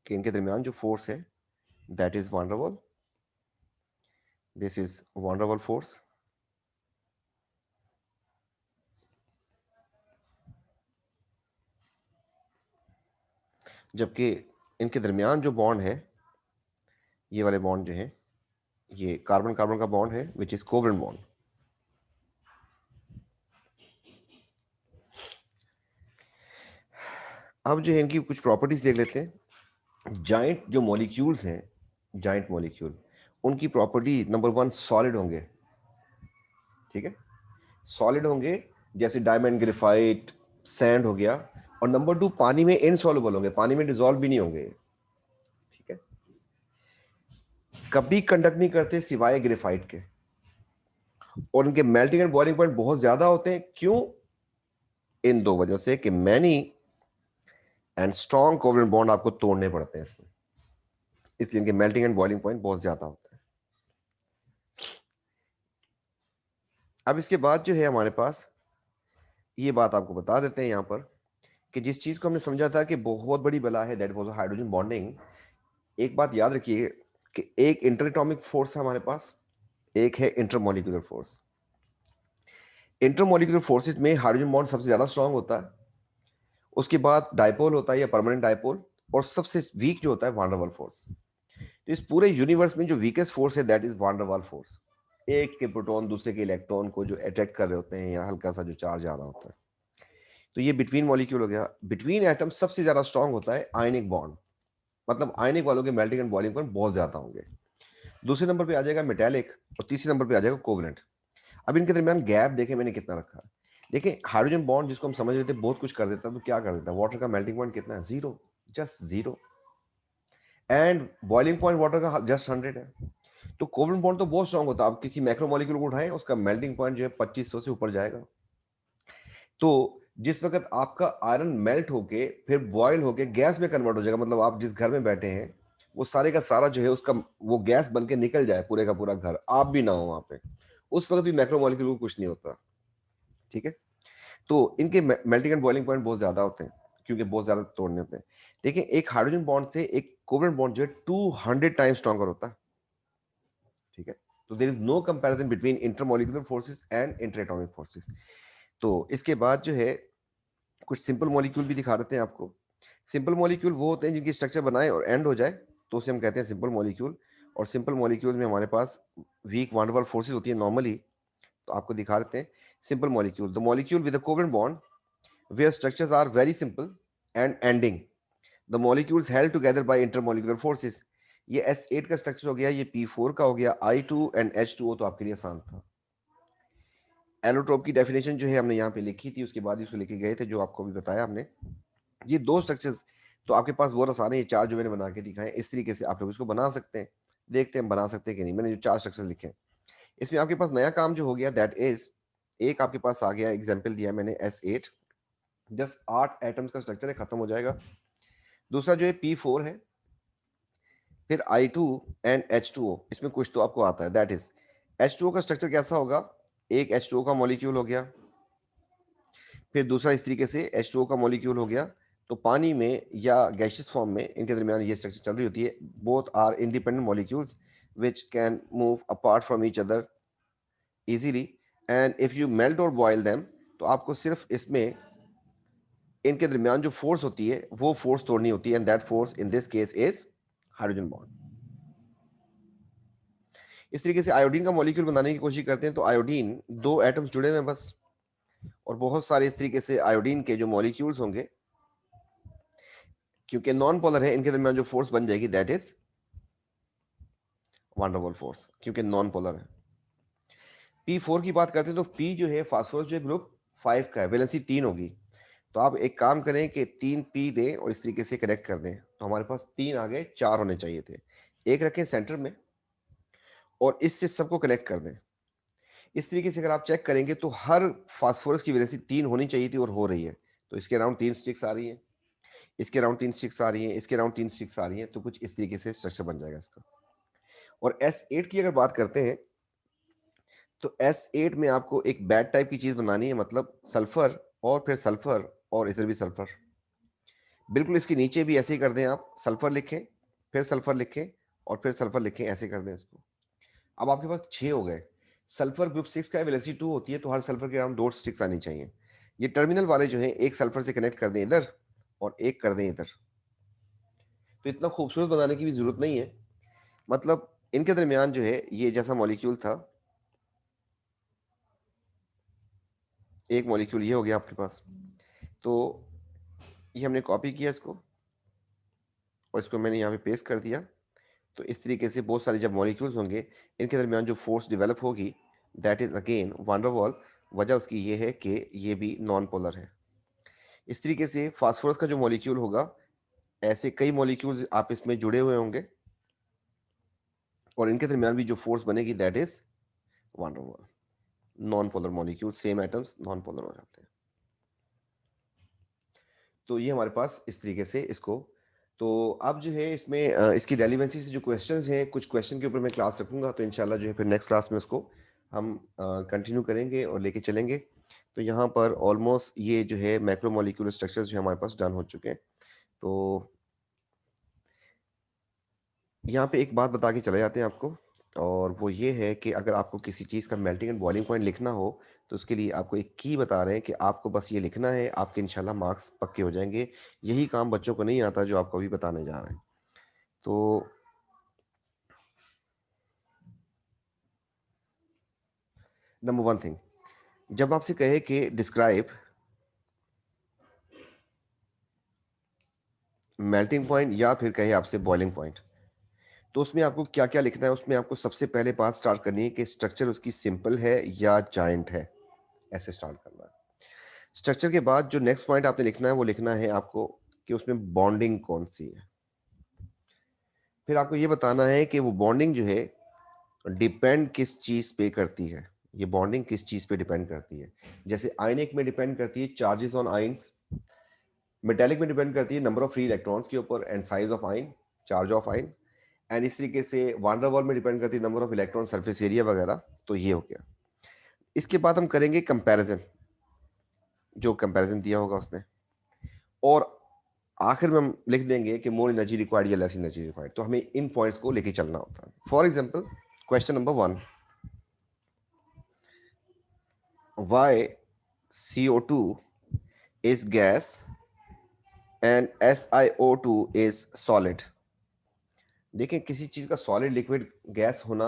कि इनके दरमियान जो फोर्स है दैट इज वान डर वाल, दिस इज वान डर वाल फोर्स। जबकि इनके दरमियान जो बॉन्ड है, ये वाले बॉन्ड जो है, ये कार्बन कार्बन का बॉन्ड है विच इज कोवेलेंट बॉन्ड। अब जो है इनकी कुछ प्रॉपर्टीज देख लेते हैं। जाइंट जो मॉलिक्यूल्स हैं, जाइंट मॉलिक्यूल, उनकी प्रॉपर्टी नंबर वन सॉलिड होंगे, ठीक है, सॉलिड होंगे, जैसे डायमंड, ग्रेफाइट, सैंड हो गया। और नंबर टू पानी में इनसॉल्युबल होंगे, पानी में डिजोल्व भी नहीं होंगे, ठीक है, कभी कंडक्ट नहीं करते सिवाय ग्रेफाइट के। और इनके मेल्टिंग एंड बॉइलिंग पॉइंट बहुत ज्यादा होते हैं, क्यों? इन दो वजहों से कि many and strong covalent bond आपको तोड़ने पड़ते हैं इसमें, इसलिए इनके मेल्टिंग एंड बॉइलिंग पॉइंट बहुत ज्यादा होते हैं। अब इसके बाद जो है हमारे पास ये बात आपको बता देते हैं यहां पर कि जिस चीज को हमने समझा था कि बहुत बड़ी बला है, दैट वाज हाइड्रोजन बॉन्डिंग। एक बात याद रखिए कि एक इंटरएटॉमिक फोर्स है हमारे पास, एक है इंटरमोलिकुलर फोर्स। इंटरमोलिकुलर फोर्सेस में हाइड्रोजन बॉन्ड सबसे ज्यादा स्ट्रांग होता है, उसके बाद डायपोल होता है या परमानेंट डायपोल, और सबसे वीक जो होता है वान डेर वाल फोर्स। तो इस पूरे यूनिवर्स में जो वीकेस्ट फोर्स है दैट इज वान डेर वाल फोर्स। एक के प्रोटॉन दूसरे के इलेक्ट्रॉन को जो अट्रैक्ट कर रहे होते हैं या हल्का सा जो चार्ज आ रहा होता है। तो ये बिटवीन मॉलिक्यूल हो गया। बिटवीन एटम सबसे ज्यादा स्ट्रांग होता है आयनिक बॉन्ड, मतलब आयनिक वालों के मेल्टिंग एंड बॉइलिंग पॉइंट बहुत ज्यादा होंगे। दूसरे नंबर पे आ जाएगा मेटेलिक, और तीसरे नंबर पे आ जाएगा कोवलेंट। अब इनके दरमियान गैप देखें मैंने कितना रखा है। देखिए हाइड्रोजन बॉन्ड जिसको हम समझ रहे थे बहुत कुछ कर देता है, तो क्या कर देता है, वाटर का मेल्टिंग पॉइंट कितना है, zero, just zero. And boiling point water का जस्ट 100 है। तो कोवलेंट बॉन्ड तो बहुत स्ट्रांग होता है, आप किसी मैक्रोमोलिक्यूल को उठाएं उसका मेल्टिंग पॉइंट जो है 2500 से ऊपर जाएगा। तो जिस वक्त आपका आयरन मेल्ट होके फिर बॉयल होके गैस में कन्वर्ट हो जाएगा, मतलब आप जिस घर में बैठे हैं वो सारे का सारा जो है उसका वो गैस बन के निकल जाए, पूरे का पूरा घर, आप भी ना हो वहां पे, उस वक्त भी मैक्रोमोलिक्यूल को कुछ नहीं होता, ठीक है। तो इनके मेल्टिंग एंड बॉइलिंग पॉइंट बहुत ज्यादा होते हैं क्योंकि बहुत ज्यादा तोड़ने होते हैं। देखिए एक हाइड्रोजन बॉन्ड से एक कोवलेंट बॉन्ड जो है 200 टाइम स्ट्रॉन्गर होता है, ठीक है। तो there is no comparison between intermolecular forces and interatomic forces. तो इसके बाद जो है कुछ सिंपल मॉलिक्यूल भी दिखा देते हैं आपको। सिंपल मॉलिक्यूल वो होते हैं जिनकी स्ट्रक्चर बनाए और एंड हो जाए, तो उसे हम कहते हैं सिंपल मॉलिक्यूल। और सिंपल मॉलिक्यूल में हमारे पास weak van der Waals forces होती है नॉर्मली। तो आपको दिखा देते हैं simple molecule, the molecule with a covalent bond where structures are very simple and ending the molecules held together by intermolecular forces। ये S8 का स्ट्रक्चर हो गया, ये P4 का हो गया, I2 एंड H2O तो आपके लिए आसान था। एलोट्रोप की डेफिनेशन जो है हमने यहाँ पे लिखी थी, उसके बाद इसको लेके गए थे जो आपको भी बताया हमने। ये दो स्ट्रक्चर्स तो आपके पास बहुत आसान है, ये चार जो मैंने बना के दिखाए इस तरीके से आप लोग इसको बना सकते हैं। देखते हैं बना सकते हैं कि नहीं। मैंने जो चार स्ट्रक्चर लिखे हैं इसमें आपके पास नया काम जो हो गया दैट इज, एक आपके पास आ गया एग्जाम्पल दिया मैंने S8, जस्ट 8 एटम्स का स्ट्रक्चर है, खत्म हो जाएगा। दूसरा जो है P4 है, फिर I2 एंड H2O, इसमें कुछ तो आपको आता है दैट इज H2O का स्ट्रक्चर कैसा होगा, एक H2O का मॉलिक्यूल हो गया, फिर दूसरा इस तरीके से H2O का मॉलिक्यूल हो गया। तो पानी में या गैसियस फॉर्म में इनके दरमियान ये स्ट्रक्चर चल रही होती है। Both are independent molecules which can move apart from each other easily and if you melt or boil them, तो आपको सिर्फ इसमें इनके दरमियान जो फोर्स होती है वो फोर्स तोड़नी होती है, and that force in this case is hydrogen bond. इस तरीके से आयोडीन का मॉलिक्यूल बनाने की कोशिश करते हैं, तो आयोडीन दो एटम्स जुड़े हुए हैं बस, और बहुत सारे इस तरीके से आयोडीन के जो मॉलिक्यूल्स होंगे, क्योंकि नॉन पोलर है, इनके दरमियान जो फोर्स बन जाएगी दैट इज वान डेर वाल फोर्स, क्योंकि नॉन पोलर है। P4 की बात करते हैं तो P जो है फास्फोरस जो है ग्रुप 5 का है, वैलेंसी 3 होगी। तो आप एक काम करें कि 3 P दें और इस तरीके से कनेक्ट कर दें, तो हमारे पास 3 आ गए, 4 होने चाहिए थे। एक रखें सेंटर में और इससे सबको कनेक्ट कर दें। इस तरीके से अगर आप चेक करेंगे तो हर फास्फोरस की वैलेंसी 3 होनी चाहिए थी और हो रही है। तो इसके अराउंड 3 स्टिक्स आ रही है, इसके अराउंड 3 स्टिक्स आ रही है, इसके अराउंड 3 स्टिक्स आ रही है। तो कुछ इस तरीके से स्ट्रक्चर बन जाएगा इसका। और S8 की अगर बात करते हैं तो S8 में आपको एक बैड टाइप की चीज बनानी है, मतलब सल्फर और फिर सल्फर और इधर भी सल्फर। बिल्कुल इसके नीचे भी ऐसे ही कर दें, आप सल्फर लिखें, फिर सल्फर लिखें और फिर सल्फर लिखें, ऐसे कर दें इसको। अब आपके पास 6 हो गए। सल्फर ग्रुप 6 का वैलेंसी 2 होती है, तो हर सल्फर के अराउंड 2 स्टिक्स आनी चाहिए। ये टर्मिनल वाले जो है एक सल्फर से कनेक्ट कर दें इधर और एक कर दें इधर। तो इतना खूबसूरत बनाने की भी जरूरत नहीं है, मतलब इनके दरमियान जो है ये जैसा मॉलिक्यूल था, एक मॉलिक्यूल ये हो गया आपके पास। तो ये हमने कॉपी किया इसको और इसको मैंने यहाँ पे पेस्ट कर दिया। तो इस तरीके से बहुत सारे जब मॉलिक्यूल्स होंगे इनके दरमियान जो फोर्स डेवलप होगी that is again van der वाल। वजह उसकी ये है कि ये भी नॉन पोलर है। इस तरीके से फास्फोरस का जो मॉलिक्यूल होगा, ऐसे कई मॉलिक्यूल्स आप इसमें जुड़े हुए होंगे और इनके दरमियान भी जो फोर्स बनेगी दैट इज वान डेर वाल। Non polar molecule, same atoms non polar हो जाते हैं। तो ये हमारे पास इस तरीके से इसको। तो अब जो है इसमें इसकी रेलिवेंसी से जो क्वेश्चंस हैं, कुछ क्वेश्चन के ऊपर मैं क्लास रखूंगा, तो इंशाल्लाह जो है फिर नेक्स्ट क्लास में उसको हम कंटिन्यू करेंगे और लेके चलेंगे। तो यहाँ पर ऑलमोस्ट ये जो है मैक्रोमोलिक्यूलर स्ट्रक्चर्स जो हमारे पास डन हो चुके हैं। तो यहाँ पे एक बात बता के चले जाते हैं आपको, और वो ये है कि अगर आपको किसी चीज़ का मेल्टिंग एंड बॉइलिंग पॉइंट लिखना हो तो उसके लिए आपको एक की बता रहे हैं कि आपको बस ये लिखना है, आपके इंशाल्लाह मार्क्स पक्के हो जाएंगे। यही काम बच्चों को नहीं आता जो आपको अभी बताने जा रहे हैं। तो नंबर वन थिंग, जब आपसे कहे कि डिस्क्राइब मेल्टिंग पॉइंट या फिर कहे आपसे बॉइलिंग पॉइंट, तो उसमें आपको क्या क्या लिखना है। उसमें आपको सबसे पहले बात स्टार्ट करनी है कि स्ट्रक्चर उसकी सिंपल है या जायंट है, ऐसे स्टार्ट करना है। स्ट्रक्चर के बाद जो नेक्स्ट पॉइंट आपने लिखना है वो लिखना है आपको कि उसमें बॉन्डिंग कौन सी है। फिर आपको ये बताना है कि वो बॉन्डिंग जो है डिपेंड किस चीज पे करती है। ये बॉन्डिंग किस चीज पे डिपेंड करती है। जैसे आयनिक में डिपेंड करती है चार्जेस ऑन आयंस, मेटेलिक में डिपेंड करती है नंबर ऑफ फ्री इलेक्ट्रॉन्स के ऊपर and size of ion, charge of ion. And इस तरीके से वान डेर वाल में डिपेंड करती है number of electron, surface area वगैरह। तो ये हो गया। इसके बाद हम करेंगे कंपैरिजन, जो कंपैरिजन दिया होगा उसने, और आखिर में हम लिख देंगे कि मोर एनर्जी रिक्वायर्ड या लेस एनर्जी रिक्वायर्ड। तो हमें इन पॉइंट्स को लेके चलना होता है। For example question number one, why CO2 is gas and SiO2 is solid। देखें, किसी चीज का सॉलिड, लिक्विड, गैस होना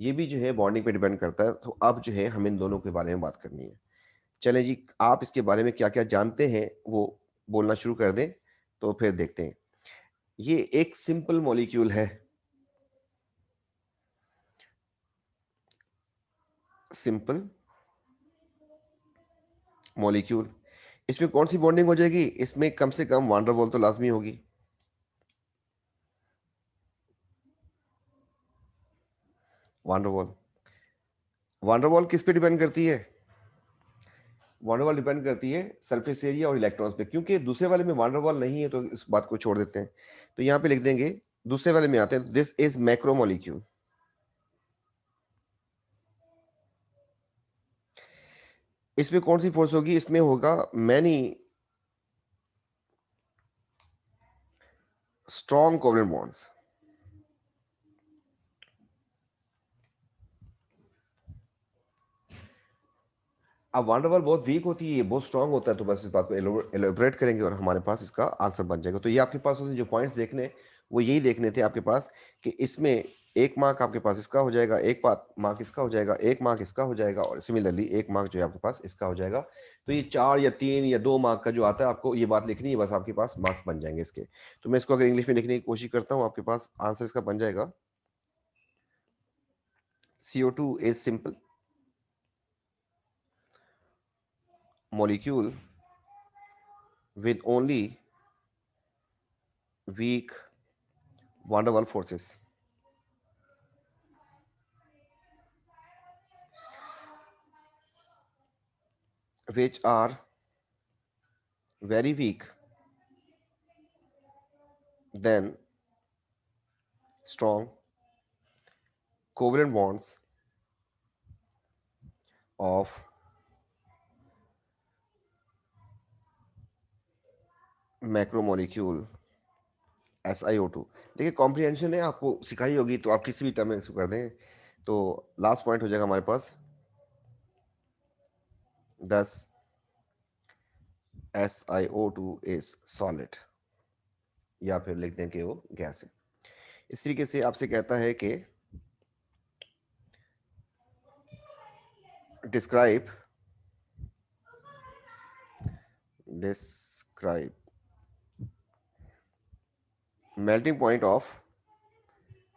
ये भी जो है बॉन्डिंग पे डिपेंड करता है। तो अब जो है हमें इन दोनों के बारे में बात करनी है। चलें जी, आप इसके बारे में क्या क्या जानते हैं वो बोलना शुरू कर दें, तो फिर देखते हैं। ये एक सिंपल मॉलिक्यूल है, सिंपल मॉलिक्यूल। इसमें कौन सी बॉन्डिंग हो जाएगी? इसमें कम से कम वान डेर वाल तो लाजमी होगी। वान डेर वाल, वान डेर वाल किस पे डिपेंड करती है? वान डेर वाल डिपेंड करती है सरफेस एरिया और इलेक्ट्रॉन्स पे। क्योंकि दूसरे वाले में वान डेर वाल नहीं है तो इस बात को छोड़ देते हैं। तो यहाँ पे लिख देंगे, दूसरे वाले में आते हैं, दिस इज मैक्रोमोलिक्यूल। इसमें कौन सी फोर्स होगी? इसमें होगा मैनी स्ट्रॉन्ग कोवलेंट बॉन्ड्स। अब वान डेर वाल बहुत वीक होती है, ये बहुत स्ट्रांग होता है। तो बस इस बात को एलोबरेट करेंगे और हमारे पास इसका आंसर बन जाएगा। तो ये आपके पास जो पॉइंट्स देखने, वो यही देखने थे आपके पास कि इसमें एक मार्क आपके पास इसका हो जाएगा, एक मार्क इसका हो जाएगा, एक मार्क इसका हो जाएगा, और सिमिलरली एक मार्क जो है आपके पास इसका हो जाएगा। तो ये 4 या 3 या 2 मार्क का जो आता है, आपको ये बात लिखनी है, बस आपके पास मार्क्स बन जाएंगे इसके। तो मैं इसको अगर इंग्लिश में लिखने की कोशिश करता हूँ, आपके पास आंसर इसका बन जाएगा, CO2 is simple molecule with only weak van der Waals forces, which are very weak than strong covalent bonds of macromolecule SiO2। देखिए, कॉम्प्रिहेंशन है, आपको सिखाई होगी तो आप किसी भी टर्म में इसको कर दें। तो लास्ट पॉइंट हो जाएगा हमारे पास 10 SiO2 इज सॉलिड, या फिर लिख दें कि वो गैस है। इस तरीके से आपसे कहता है कि describe describe melting point of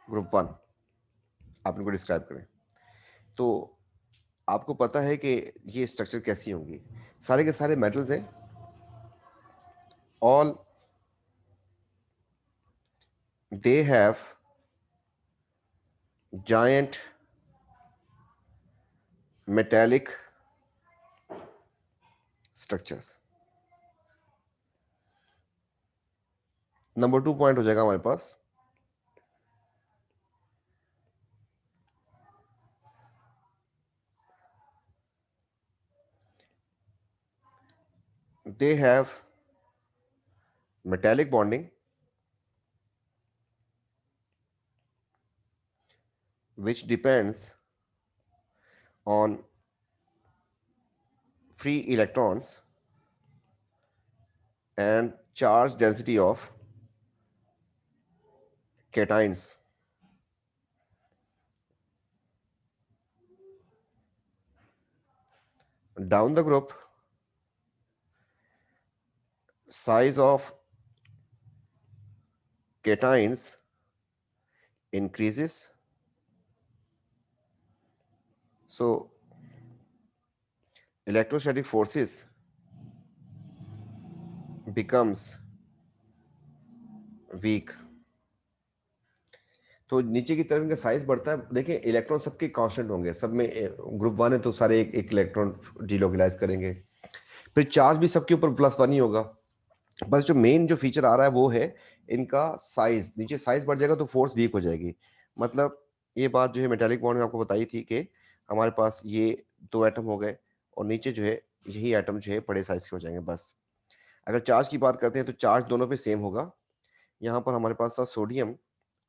group 1 आप इनको डिस्क्राइब करें। तो आपको पता है कि ये स्ट्रक्चर कैसी होंगी, सारे के सारे मेटल्स हैं, all they have giant metallic structures. Number 2 point हो जाएगा हमारे पास, they have metallic bonding which depends on free electrons and charge density of cations. Down the group, size of cations increases, so electrostatic forces becomes weak. तो नीचे की तरफ इनका साइज बढ़ता है। देखिए इलेक्ट्रॉन सबके कांस्टेंट होंगे, सब में ग्रुप 1 है तो सारे एक एक इलेक्ट्रॉन डिलोकलाइज करेंगे, फिर चार्ज भी सबके ऊपर +1 ही होगा। बस जो मेन जो फीचर आ रहा है वो है इनका साइज, नीचे साइज बढ़ जाएगा तो फोर्स वीक हो जाएगी। मतलब ये बात जो है मेटालिक बॉन्ड में आपको बताई थी कि हमारे पास ये 2 एटम हो गए और नीचे जो है यही एटम जो है बड़े साइज के हो जाएंगे बस। अगर चार्ज की बात करते हैं तो चार्ज दोनों पे सेम होगा। यहाँ पर हमारे पास था सोडियम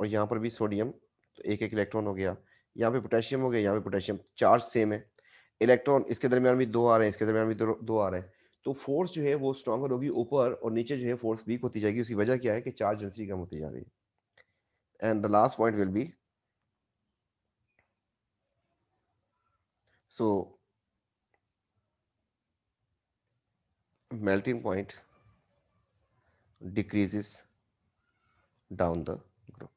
और यहाँ पर भी सोडियम, तो एक एक इलेक्ट्रॉन हो गया। यहाँ पे पोटेशियम हो गया, यहाँ पे पोटेशियम, चार्ज सेम है। इलेक्ट्रॉन इसके दरमियान भी 2 आ रहे हैं, इसके दरमियान भी 2 आ रहे हैं, तो फोर्स जो है वो स्ट्रॉन्गर होगी ऊपर और नीचे जो है फोर्स वीक होती जाएगी। उसकी वजह क्या है कि चार्ज डेंसिटी कम होती जा रही है। And the last point will be, so melting point decreases down the group।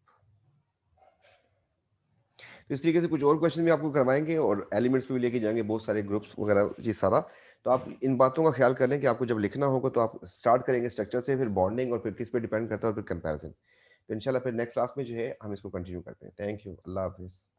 तो इस तरीके से कुछ और क्वेश्चन भी आपको करवाएंगे और एलिमेंट्स पे भी लेके जाएंगे, बहुत सारे ग्रुप्स वगैरह ये सारा। तो आप इन बातों का ख्याल कर लें कि आपको जब लिखना होगा तो आप स्टार्ट करेंगे स्ट्रक्चर से, फिर बॉन्डिंग और फिर किस पे डिपेंड करता है और फिर कंपैरिजन। तो इंशाल्लाह फिर नेक्स्ट क्लास में जो है हम इसको कंटिन्यू करते हैं। थैंक यू, अल्लाह हाफिज़।